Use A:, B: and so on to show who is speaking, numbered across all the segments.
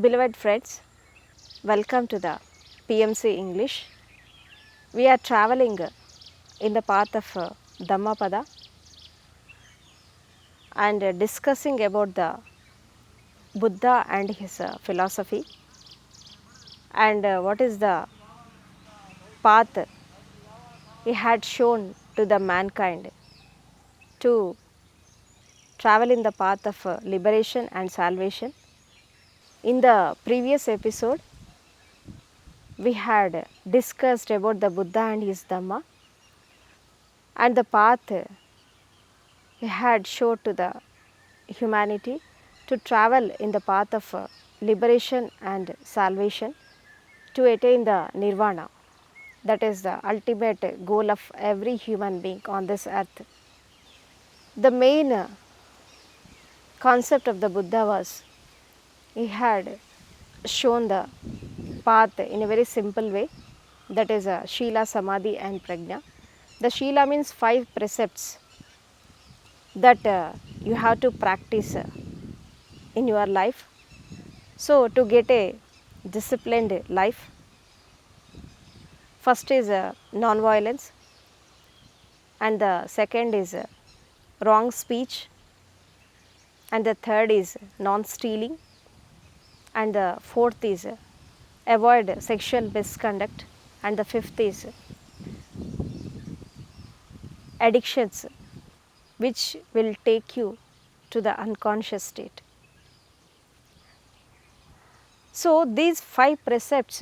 A: Beloved friends, welcome to the PMC English. We are traveling in the path of Dhammapada and discussing about the Buddha and his philosophy and what is the path he had shown to the mankind to travel in the path of liberation and salvation. In the previous episode, we had discussed about the Buddha and his Dhamma and the path he had showed to the humanity to travel in the path of liberation and salvation to attain the nirvana, that is the ultimate goal of every human being on this earth. The main concept of the Buddha was he had shown the path in a very simple way, that is Shila, Samadhi and Prajna. The Shila means 5 precepts that you have to practice in your life. So, to get a disciplined life, first is non-violence, and the second is wrong speech, and the third is non-stealing, and the fourth is avoid sexual misconduct, and the fifth is addictions, which will take you to the unconscious state. So, these 5 precepts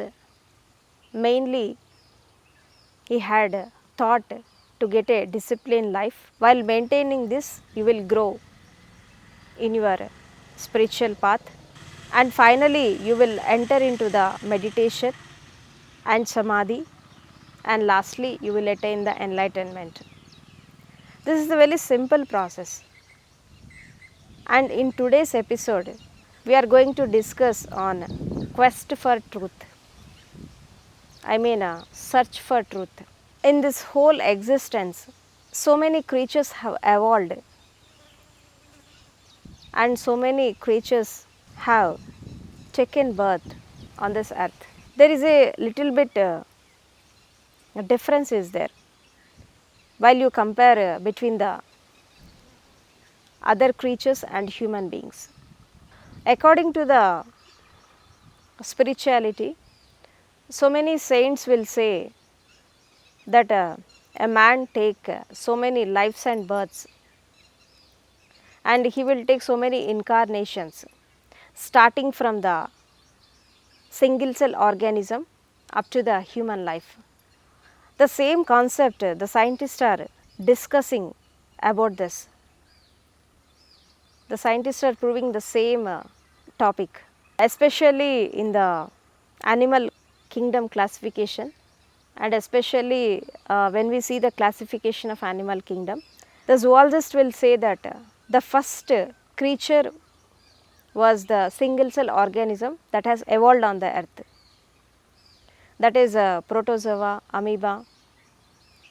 A: mainly he had thought to get a disciplined life. While maintaining this, you will grow in your spiritual path, and finally you will enter into the meditation and samadhi, and lastly you will attain the enlightenment. This is a very simple process, and in today's episode we are going to discuss on quest for truth. Search for truth. In this whole existence, so many creatures have evolved and so many creatures have taken birth on this earth. There is a little bit difference is there while you compare between the other creatures and human beings. According to the spirituality, so many saints will say that a man take so many lives and births, and he will take so many incarnations, starting from the single cell organism up to the human life. The same concept the scientists are discussing about this. The scientists are proving the same topic, especially in the animal kingdom classification, and especially when we see the classification of animal kingdom, the zoologist will say that the first creature was the single cell organism that has evolved on the earth, that is protozoa, amoeba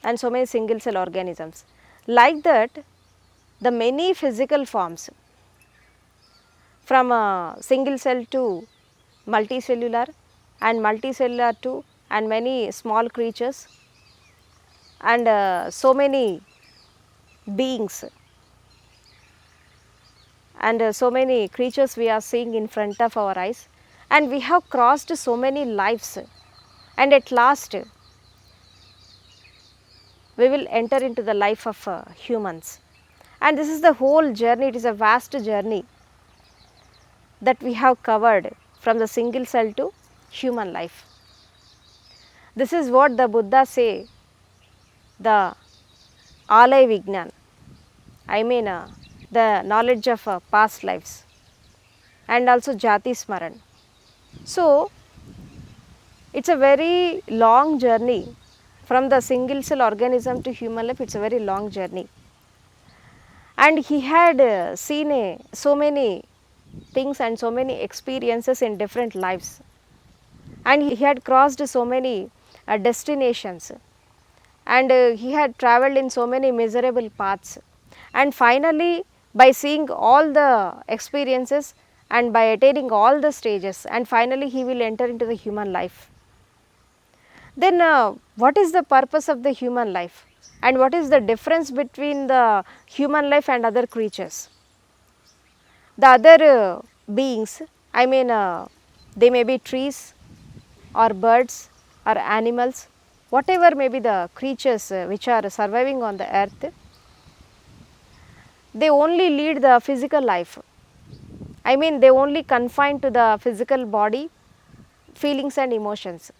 A: and so many single cell organisms. Like that, the many physical forms from single cell to multicellular and multicellular to and many small creatures and so many beings and so many creatures we are seeing in front of our eyes, and we have crossed so many lives, and at last we will enter into the life of humans. And this is the whole journey. It is a vast journey that we have covered from the single cell to human life. This is what the Buddha say, the Alay Vignan, the knowledge of past lives, and also Jati Smaran. So, it is a very long journey from the single cell organism to human life. It is a very long journey, and he had seen so many things and so many experiences in different lives, and he had crossed so many destinations, and he had travelled in so many miserable paths, and finally by seeing all the experiences and by attaining all the stages, and finally he will enter into the human life. Then what is the purpose of the human life, and what is the difference between the human life and other creatures? The other beings, I mean they may be trees or birds or animals, whatever may be the creatures which are surviving on the earth, they only lead the physical life. I mean they only confine to the physical body, feelings and emotions.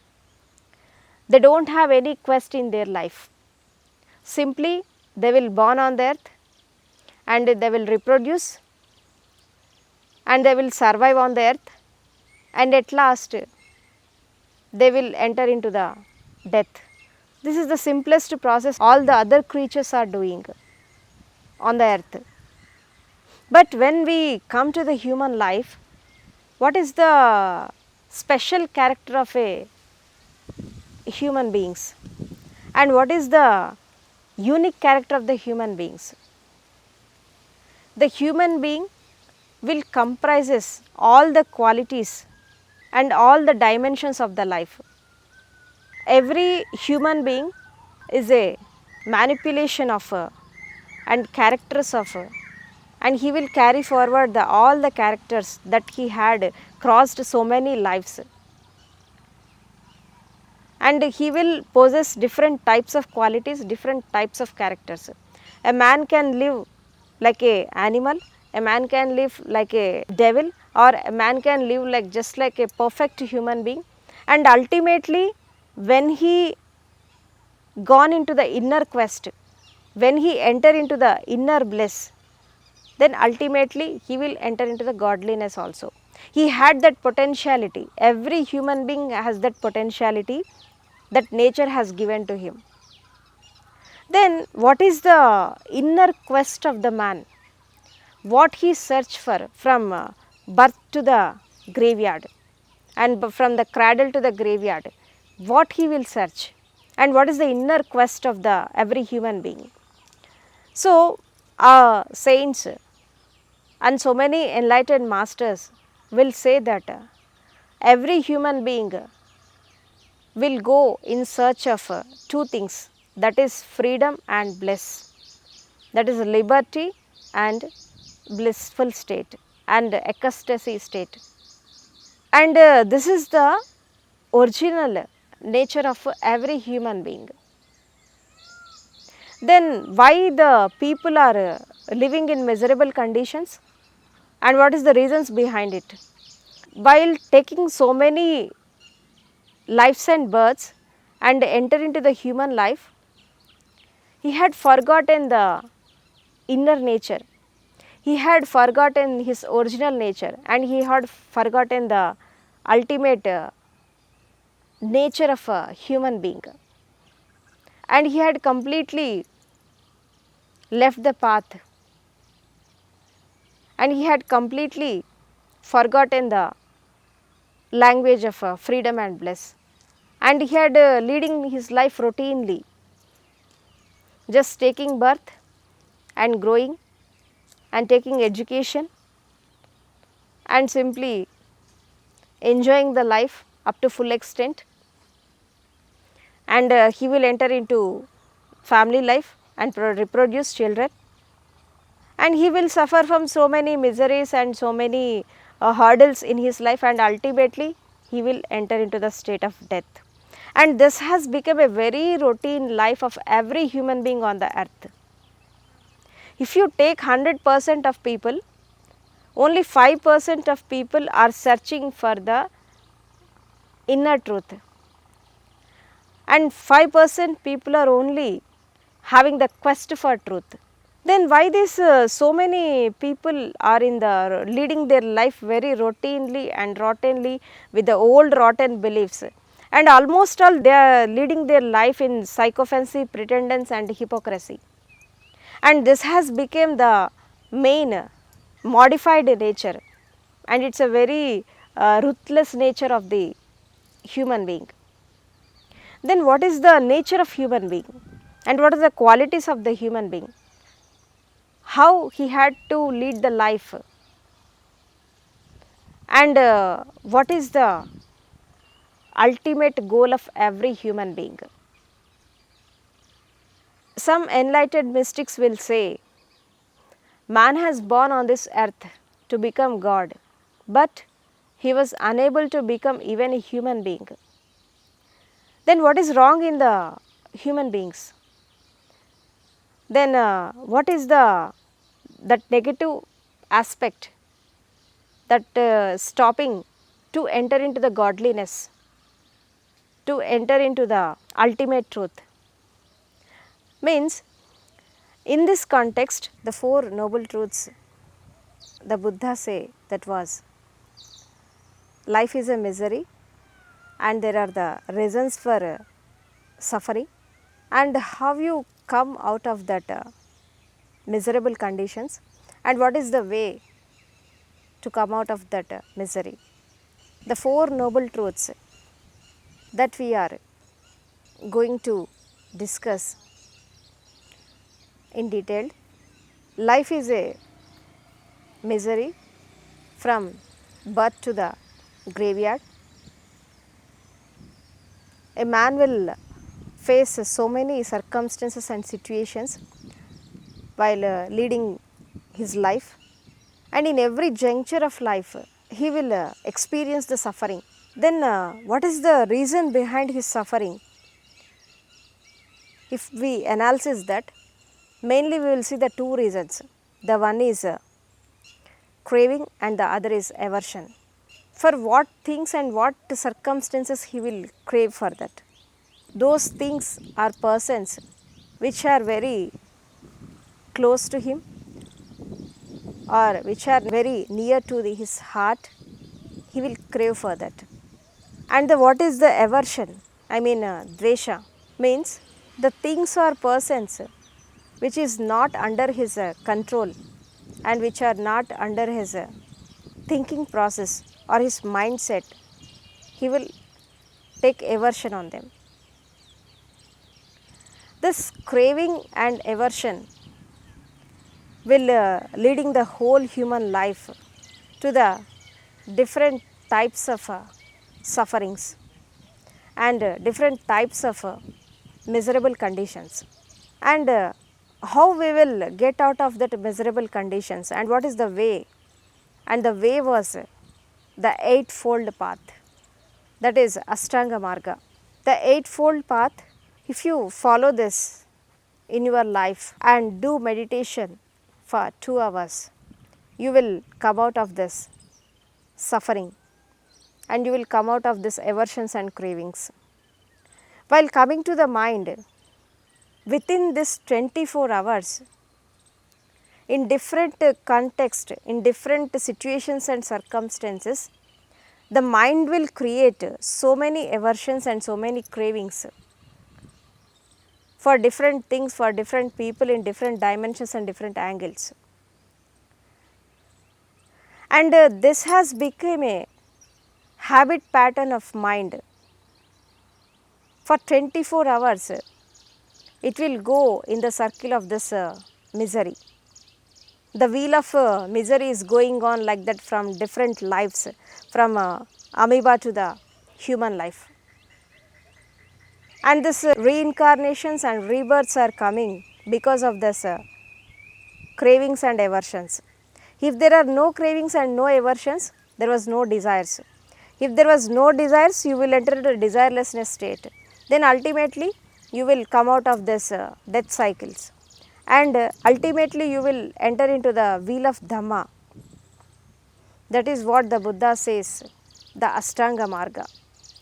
A: They do not have any quest in their life. Simply they will born on the earth and they will reproduce and they will survive on the earth, and at last they will enter into the death. This is the simplest process all the other creatures are doing on the earth. But when we come to the human life, what is the special character of a human beings, and what is the unique character of the human beings? The human being will comprises all the qualities and all the dimensions of the life. Every human being is a manipulation of and characters of and he will carry forward all the characters that he had crossed so many lives, and he will possess different types of qualities, different types of characters. A man can live like a animal, a man can live like a devil, or a man can live like just like a perfect human being, and ultimately when he gone into the inner quest, when he enter into the inner bliss, then ultimately he will enter into the godliness also. He had that potentiality. Every human being has that potentiality that nature has given to him. Then what is the inner quest of the man? What he search for from birth to the graveyard and from the cradle to the graveyard, what he will search, and what is the inner quest of the every human being. So saints and so many enlightened masters will say that every human being will go in search of two things, that is freedom and bliss, that is liberty and blissful state and ecstasy state. And this is the original nature of every human being. Then why the people are living in miserable conditions, and what is the reasons behind it? While taking so many lives and births and enter into the human life, he had forgotten the inner nature. He had forgotten his original nature, and he had forgotten the ultimate nature of a human being, and he had completely left the path, and he had completely forgotten the language of freedom and bliss, and he had leading his life routinely, just taking birth and growing and taking education and simply enjoying the life up to full extent, and he will enter into family life and reproduce children, and he will suffer from so many miseries and so many hurdles in his life, and ultimately he will enter into the state of death. And this has become a very routine life of every human being on the earth. If you take 100% of people, only 5% of people are searching for the inner truth, and 5% people are only having the quest for truth. Then why this so many people are in the leading their life very routinely and rottenly with the old rotten beliefs, and almost all they are leading their life in sycophancy, pretendence and hypocrisy, and this has become the main modified nature, and it is a very ruthless nature of the human being. Then what is the nature of human being, and what are the qualities of the human being? How he had to lead the life? And what is the ultimate goal of every human being? Some enlightened mystics will say, man has born on this earth to become God, but he was unable to become even a human being. Then what is wrong in the human beings? Then what is that negative aspect that stopping to enter into the godliness, to enter into the ultimate truth? Means, in this context, the four noble truths the Buddha say, that was, life is a misery and there are the reasons for suffering, and how you come out of that miserable conditions, and what is the way to come out of that misery. The four noble truths that we are going to discuss in detail. Life is a misery from birth to the graveyard. A man will face so many circumstances and situations while leading his life, and in every juncture of life he will experience the suffering. Then what is the reason behind his suffering? If we analyze that, mainly we will see the two reasons. The one is craving and the other is aversion. For what things and what circumstances he will crave for that? Those things are persons which are very close to him or which are very near to his heart, he will crave for that. And what is the aversion? I mean dvesha, means the things or persons which is not under his control and which are not under his thinking process or his mindset, he will take aversion on them. This craving and aversion will leading the whole human life to the different types of sufferings and different types of miserable conditions. And how we will get out of that miserable conditions, and what is the way? And the way was the eightfold path, that is Ashtanga Marga. The eightfold path, if you follow this in your life and do meditation for 2 hours, you will come out of this suffering and you will come out of this aversions and cravings. While coming to the mind, within this 24 hours, in different context, in different situations and circumstances, the mind will create so many aversions and so many cravings for different things, for different people in different dimensions and different angles. And this has become a habit pattern of mind. For 24 hours, it will go in the circle of this misery. The wheel of misery is going on like that from different lives, from amoeba to the human life. And this reincarnations and rebirths are coming because of this cravings and aversions. If there are no cravings and no aversions, there was no desires. If there was no desires, you will enter into a desirelessness state. Then ultimately, you will come out of this death cycles. And ultimately, you will enter into the wheel of Dhamma. That is what the Buddha says, the Ashtanga Marga,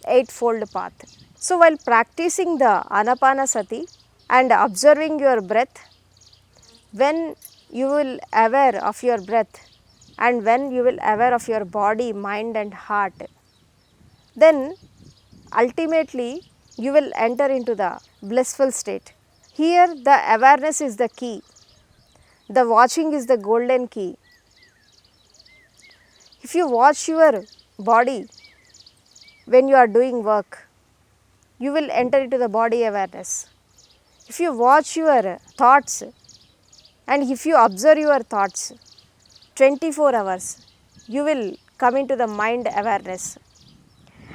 A: eightfold path. So, while practicing the Anapanasati and observing your breath, when you will aware of your breath and when you will aware of your body, mind and heart, then ultimately you will enter into the blissful state. Here the awareness is the key, the watching is the golden key. If you watch your body when you are doing work, you will enter into the body awareness. If you watch your thoughts and if you observe your thoughts 24 hours, you will come into the mind awareness.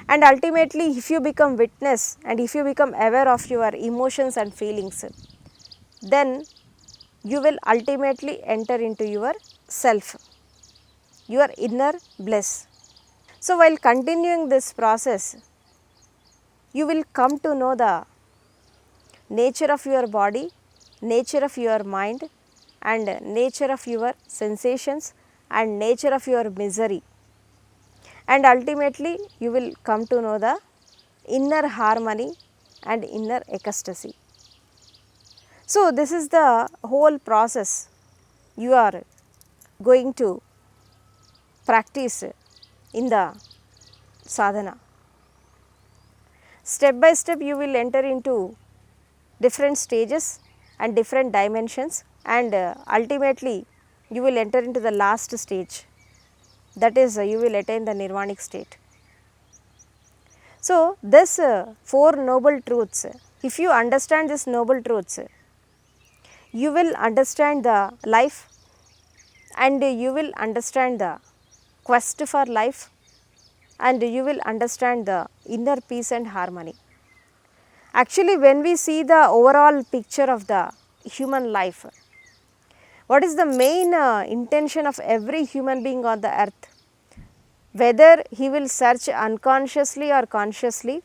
A: And ultimately, if you become witness and if you become aware of your emotions and feelings, then you will ultimately enter into your self, your inner bliss. So, while continuing this process, you will come to know the nature of your body, nature of your mind, and nature of your sensations, and nature of your misery. And ultimately, you will come to know the inner harmony and inner ecstasy. So, this is the whole process you are going to practice in the sadhana. Step by step, you will enter into different stages and different dimensions, and ultimately you will enter into the last stage, that is you will attain the nirvanic state. So, this four noble truths, if you understand these noble truths, you will understand the life and you will understand the quest for life, and you will understand the inner peace and harmony. Actually, when we see the overall picture of the human life, what is the main intention of every human being on the earth? Whether he will search unconsciously or consciously,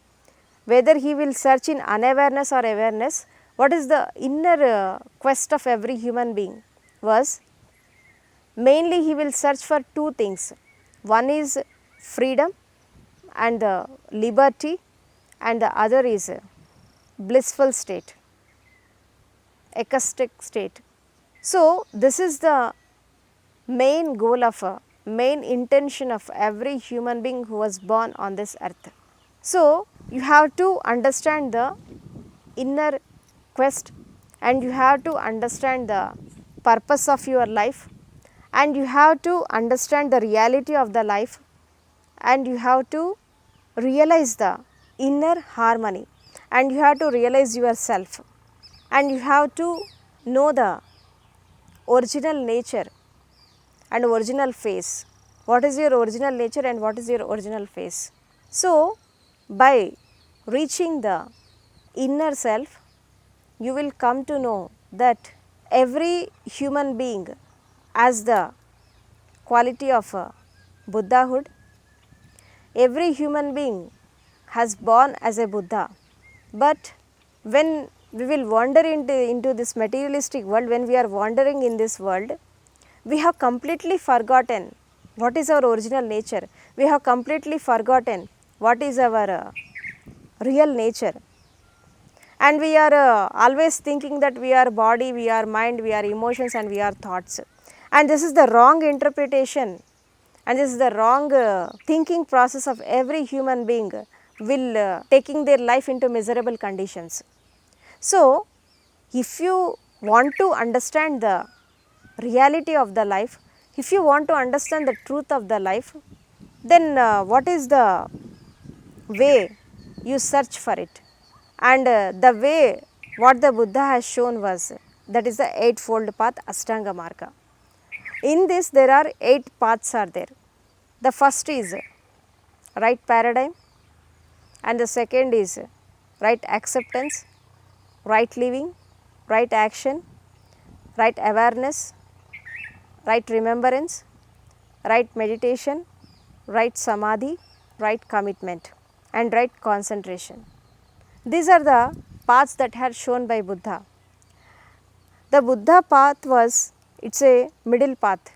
A: whether he will search in unawareness or awareness, what is the inner quest of every human being was, mainly he will search for two things. One is freedom and the liberty, and the other is blissful state, ecstatic state. So, this is the main goal of main intention of every human being who was born on this earth. So, you have to understand the inner quest, and you have to understand the purpose of your life, and you have to understand the reality of the life, and you have to realize the inner harmony, and you have to realize yourself, and you have to know the original nature and original face. What is your original nature and what is your original face? So, by reaching the inner self, you will come to know that every human being has the quality of Buddhahood. Every human being has born as a Buddha, but when we will wander into this materialistic world, when we are wandering in this world, we have completely forgotten what is our original nature. We have completely forgotten what is our real nature, and we are always thinking that we are body, we are mind, we are emotions, and we are thoughts. And this is the wrong interpretation, and this is the wrong thinking process of every human being will taking their life into miserable conditions. So, if you want to understand the reality of the life, if you want to understand the truth of the life, then what is the way you search for it? And the way what the Buddha has shown was, that is the eightfold path, Ashtanga Marga. In this there are 8 paths are there. The first is right paradigm, and the second is right acceptance, right living, right action, right awareness, right remembrance, right meditation, right samadhi, right commitment, and right concentration. These are the paths that are shown by Buddha. The Buddha path was, it is a middle path.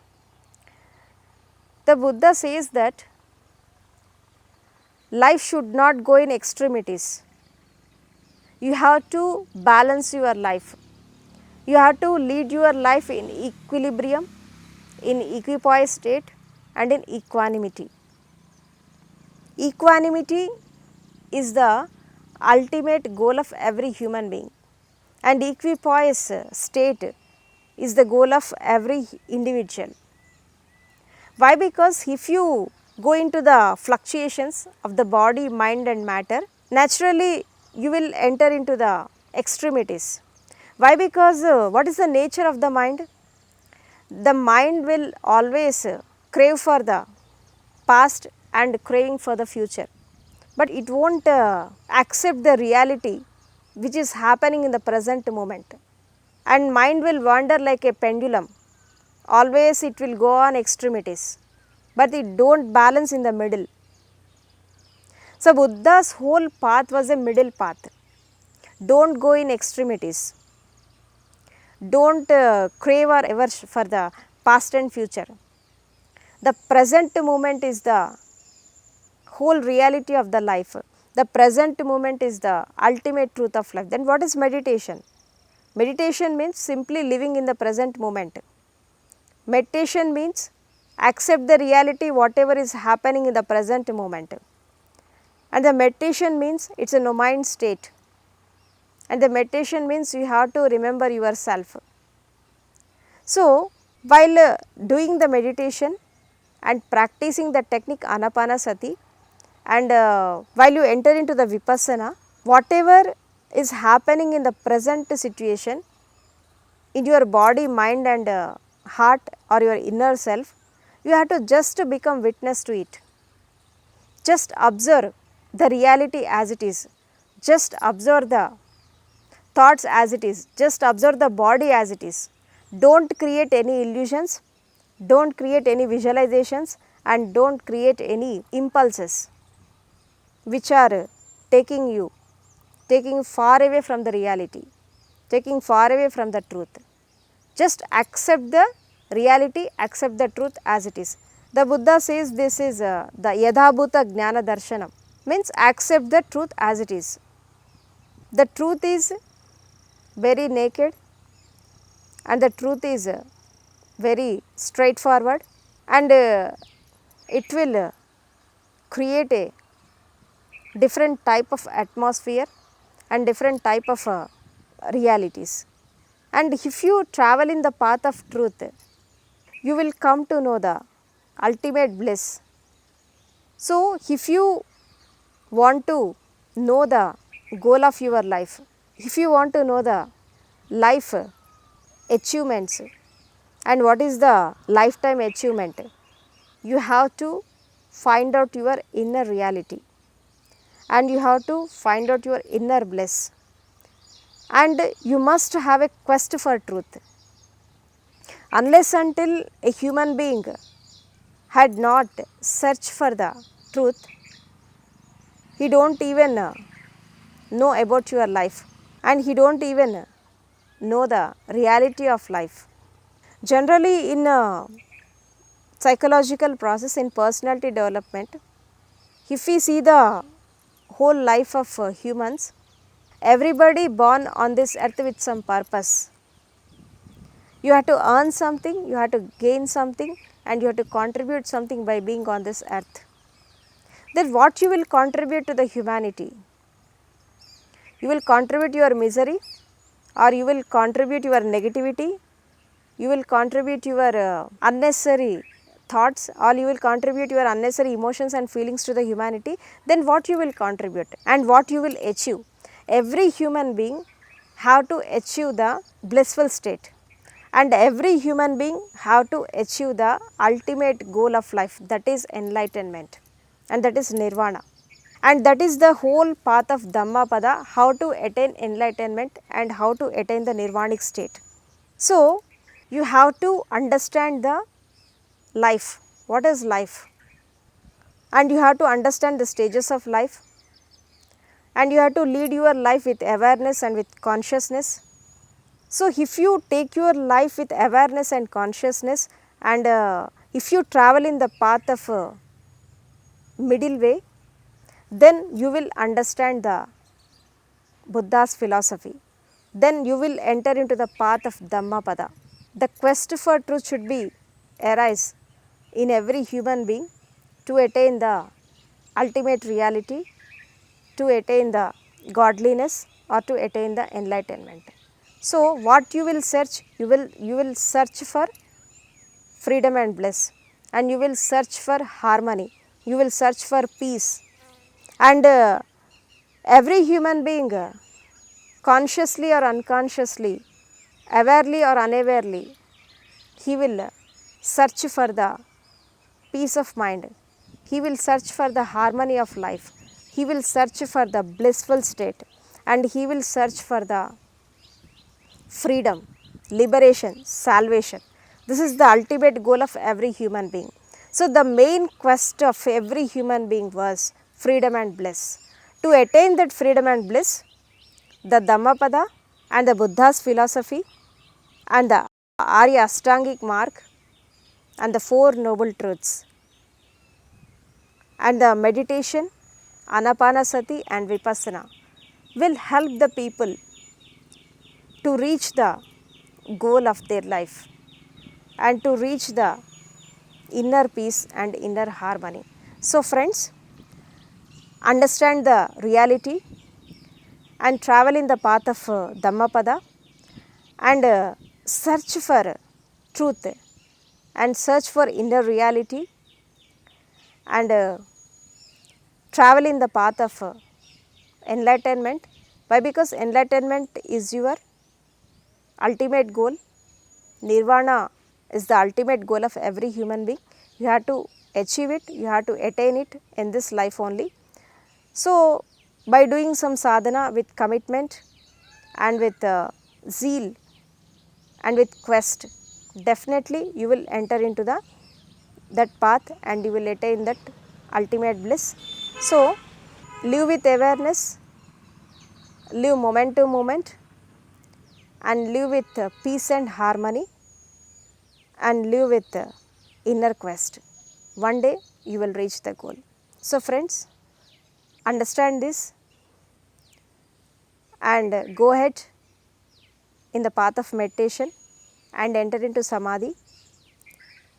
A: The Buddha says that life should not go in extremities. You have to balance your life. You have to lead your life in equilibrium, in equipoise state, and in equanimity. Equanimity is the ultimate goal of every human being, and equipoise state is the goal of every individual. Why? Because if you go into the fluctuations of the body, mind, and matter, naturally you will enter into the extremities. Why? Because what is the nature of the mind? The mind will always crave for the past and craving for the future, but it won't accept the reality which is happening in the present moment, and mind will wander like a pendulum. Always it will go on extremities, but it don't balance in the middle. So Buddha's whole path was a middle path. Don't go in extremities. Don't crave or ever for the past and future. The present moment is the whole reality of the life. The present moment is the ultimate truth of life. Then what is meditation? Meditation means simply living in the present moment. Meditation means accept the reality whatever is happening in the present moment. And the meditation means it is a no mind state. And the meditation means you have to remember yourself. So, while doing the meditation and practicing the technique Anapanasati, and while you enter into the Vipassana, whatever is happening in the present situation in your body, mind and heart or your inner self, you have to just become witness to it. Just observe the reality as it is. Just observe the thoughts as it is. Just observe the body as it is. Don't create any illusions, don't create any visualizations, and don't create any impulses which are taking far away from the reality, taking far away from the truth. Just accept the reality, accept the truth as it is. The Buddha says this is the Yadhabhuta Jnana Darshanam, means accept the truth as it is. The truth is very naked and the truth is very straightforward, and it will create a different type of atmosphere and different type of realities. And if you travel in the path of truth, you will come to know the ultimate bliss. So, if you want to know the goal of your life, if you want to know the life achievements and what is the lifetime achievement, you have to find out your inner reality and you have to find out your inner bliss, and you must have a quest for truth. Unless until a human being had not searched for the truth, he don't even know about your life and he don't even know the reality of life. Generally in psychological process, in personality development, if we see the whole life of humans, everybody born on this earth with some purpose. You have to earn something, you have to gain something, and you have to contribute something by being on this earth. Then what you will contribute to the humanity? You will contribute your misery, or you will contribute your negativity, you will contribute your unnecessary thoughts, or you will contribute your unnecessary emotions and feelings to the humanity. Then what you will contribute and what you will achieve? Every human being have to achieve the blissful state, and every human being have to achieve the ultimate goal of life, that is enlightenment, and that is nirvana. And that is the whole path of Dhammapada, how to attain enlightenment and how to attain the nirvanic state. So, you have to understand the life, what is life, and you have to understand the stages of life, and you have to lead your life with awareness and with consciousness. So, if you take your life with awareness and consciousness, and if you travel in the path of middle way, then you will understand the Buddha's philosophy. Then you will enter into the path of Dhammapada. The quest for truth should be arise in every human being to attain the ultimate reality, to attain the godliness, or to attain the enlightenment. So, what you will search? You will search for freedom and bliss, and you will search for harmony, you will search for peace, and every human being consciously or unconsciously, awarely or unawarely, he will search for the peace of mind, he will search for the harmony of life, he will search for the blissful state, and he will search for the freedom, liberation, salvation. This is the ultimate goal of every human being. So, the main quest of every human being was freedom and bliss. To attain that freedom and bliss, the Dhammapada and the Buddha's philosophy and the Arya Ashtangic mark and the Four Noble Truths and the meditation, Anapanasati and Vipassana will help the people to reach the goal of their life and to reach the inner peace and inner harmony. So, friends, understand the reality and travel in the path of Dhammapada and search for truth and search for inner reality and travel in the path of enlightenment. Why? Because enlightenment is your ultimate goal. Nirvana is the ultimate goal of every human being. You have to achieve it, you have to attain it in this life only. So, by doing some sadhana with commitment and with zeal and with quest, definitely you will enter into that path and you will attain that ultimate bliss. So, live with awareness, live moment to moment and live with peace and harmony and live with inner quest. One day you will reach the goal. So, friends, understand this and go ahead in the path of meditation and enter into samadhi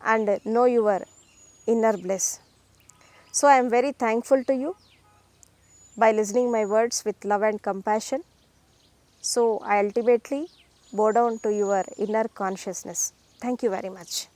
A: and know your inner bliss. So, I am very thankful to you by listening my words with love and compassion. So, I ultimately bow down to your inner consciousness. Thank you very much.